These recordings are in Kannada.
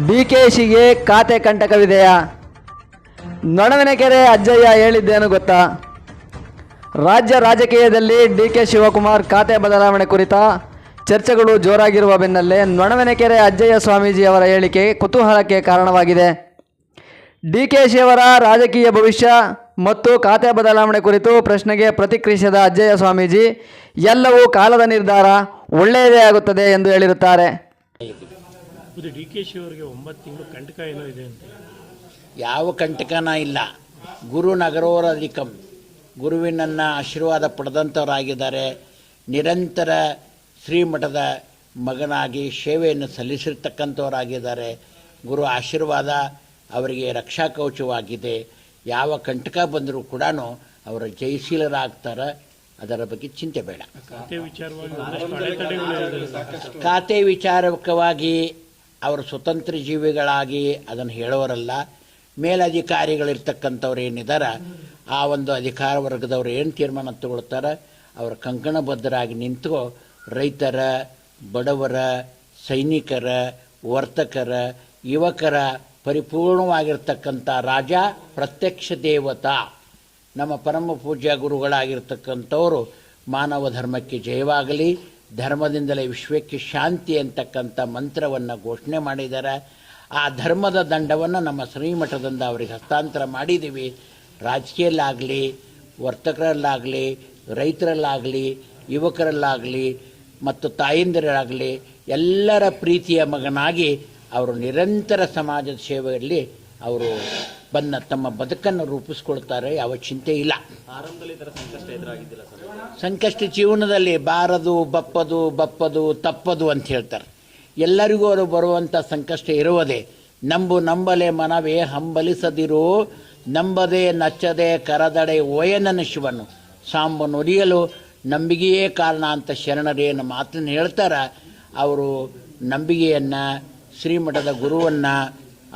ಡಿಕೆಶಿಗೆ ಖಾತೆ ಕಂಟಕವಿದೆಯಾ? ನೊಣವಿನಕೆರೆ ಅಜ್ಜಯ್ಯ ಹೇಳಿದ್ದೇನು ಗೊತ್ತಾ? ರಾಜ್ಯ ರಾಜಕೀಯದಲ್ಲಿ ಡಿಕೆ ಶಿವಕುಮಾರ್ ಖಾತೆ ಬದಲಾವಣೆ ಕುರಿತ ಚರ್ಚೆಗಳು ಜೋರಾಗಿರುವ ಬೆನ್ನಲ್ಲೇ ನೊಣವಿನಕೆರೆ ಅಜ್ಜಯ್ಯ ಸ್ವಾಮೀಜಿ ಅವರ ಹೇಳಿಕೆ ಕುತೂಹಲಕ್ಕೆ ಕಾರಣವಾಗಿದೆ. ಡಿಕೆಶಿಯವರ ರಾಜಕೀಯ ಭವಿಷ್ಯ ಮತ್ತು ಖಾತೆ ಬದಲಾವಣೆ ಕುರಿತು ಪ್ರಶ್ನೆಗೆ ಪ್ರತಿಕ್ರಿಯಿಸಿದ ಅಜ್ಜಯ್ಯ ಸ್ವಾಮೀಜಿ, ಎಲ್ಲವೂ ಕಾಲದ ನಿರ್ಧಾರ, ಒಳ್ಳೆಯದೇ ಆಗುತ್ತದೆ ಎಂದು ಹೇಳಿರುತ್ತಾರೆ. ಡಿಕೆಶಿ ಅವರಿಗೆ 9 ತಿಂಗಳು ಕಂಟಕ ಏನೋ ಇದೆ ಅಂತ. ಯಾವ ಕಂಟಕನ ಇಲ್ಲ. ಗುರು ನಗರೋರಧಿಕಂ, ಗುರುವಿನನ್ನ ಆಶೀರ್ವಾದ ಪಡೆದಂಥವರಾಗಿದ್ದಾರೆ. ನಿರಂತರ ಶ್ರೀಮಠದ ಮಗನಾಗಿ ಸೇವೆಯನ್ನು ಸಲ್ಲಿಸಿರ್ತಕ್ಕಂಥವರಾಗಿದ್ದಾರೆ. ಗುರು ಆಶೀರ್ವಾದ ಅವರಿಗೆ ರಕ್ಷಾ ಕವಚವಾಗಿದೆ. ಯಾವ ಕಂಟಕ ಬಂದರೂ ಕೂಡ ಅವರು ಜಯಶೀಲರಾಗ್ತಾರೆ. ಅದರ ಬಗ್ಗೆ ಚಿಂತೆ ಬೇಡ. ಖಾತೆ ವಿಚಾರಕವಾಗಿ ಅವರು ಸ್ವತಂತ್ರ ಜೀವಿಗಳಾಗಿ ಅದನ್ನು ಹೇಳೋರಲ್ಲ. ಮೇಲಧಿಕಾರಿಗಳಿರ್ತಕ್ಕಂಥವ್ರು ಏನಿದ್ದಾರೆ, ಆ ಒಂದು ಅಧಿಕಾರ ವರ್ಗದವ್ರು ಏನು ತೀರ್ಮಾನ ತಗೊಳ್ತಾರೆ, ಅವರ ಕಂಕಣಬದ್ಧರಾಗಿ ನಿಂತು ರೈತರ, ಬಡವರ, ಸೈನಿಕರ, ವರ್ತಕರ, ಯುವಕರ ಪರಿಪೂರ್ಣವಾಗಿರ್ತಕ್ಕಂಥ ರಾಜ, ಪ್ರತ್ಯಕ್ಷ ದೇವತಾ, ನಮ್ಮ ಪರಮ ಪೂಜ್ಯ ಗುರುಗಳಾಗಿರ್ತಕ್ಕಂಥವರು ಮಾನವ ಧರ್ಮಕ್ಕೆ ಜಯವಾಗಲಿ, ಧರ್ಮದಿಂದಲೇ ವಿಶ್ವಕ್ಕೆ ಶಾಂತಿ ಅಂತಕ್ಕಂಥ ಮಂತ್ರವನ್ನು ಘೋಷಣೆ ಮಾಡಿದ್ದಾರೆ. ಆ ಧರ್ಮದ ದಂಡವನ್ನು ನಮ್ಮ ಶ್ರೀಮಠದಿಂದ ಅವರಿಗೆ ಹಸ್ತಾಂತರ ಮಾಡಿದ್ದೀವಿ. ರಾಜಕೀಯಲ್ಲಾಗಲಿ, ವರ್ತಕರಲ್ಲಾಗಲಿ, ರೈತರಲ್ಲಾಗಲಿ, ಯುವಕರಲ್ಲಾಗಲಿ ಮತ್ತು ತಾಯಂದಿರಾಗಲಿ ಎಲ್ಲರ ಪ್ರೀತಿಯ ಮಗನಾಗಿ ಅವರು ನಿರಂತರ ಸಮಾಜದ ಸೇವೆಯಲ್ಲಿ ಅವರು ತಮ್ಮ ಬದುಕನ್ನು ರೂಪಿಸ್ಕೊಳ್ತಾರೆ. ಯಾವ ಚಿಂತೆ ಇಲ್ಲ. ಸಂಕಷ್ಟ ಜೀವನದಲ್ಲಿ ಬಾರದು, ಬಪ್ಪದು ತಪ್ಪದು ಅಂತ ಹೇಳ್ತಾರೆ. ಎಲ್ಲರಿಗೂ ಅವರು ಬರುವಂಥ ಸಂಕಷ್ಟ ಇರುವುದೇ. ನಂಬಲೆ ಮನವೇ ಹಂಬಲಿಸದಿರು, ನಂಬದೆ ನಚ್ಚದೆ ಕರದಡೆ ಓಯನನ ಶಿವನು ಸಾಂಬ ನುಡಿಯಲು ನಂಬಿಕೆಯೇ ಕಾರಣ ಅಂತ ಶರಣರೇನು ಮಾತನ್ನು ಹೇಳ್ತಾರೆ. ಅವರು ನಂಬಿಕೆಯನ್ನು, ಶ್ರೀಮಠದ ಗುರುವನ್ನು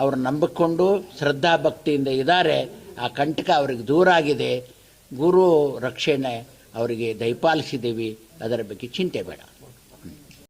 ಅವರು ನಂಬಿಕೊಂಡು ಶ್ರದ್ಧಾಭಕ್ತಿಯಿಂದ ಇದ್ದಾರೆ. ಆ ಕಂಟಕ ಅವರಿಗೆ ದೂರ ಆಗಿದೆ. ಗುರು ರಕ್ಷಣೆ ಅವರಿಗೆ ದಯಪಾಲಿಸಿದ್ದೀವಿ. ಅದರ ಬಗ್ಗೆ ಚಿಂತೆ ಬೇಡ.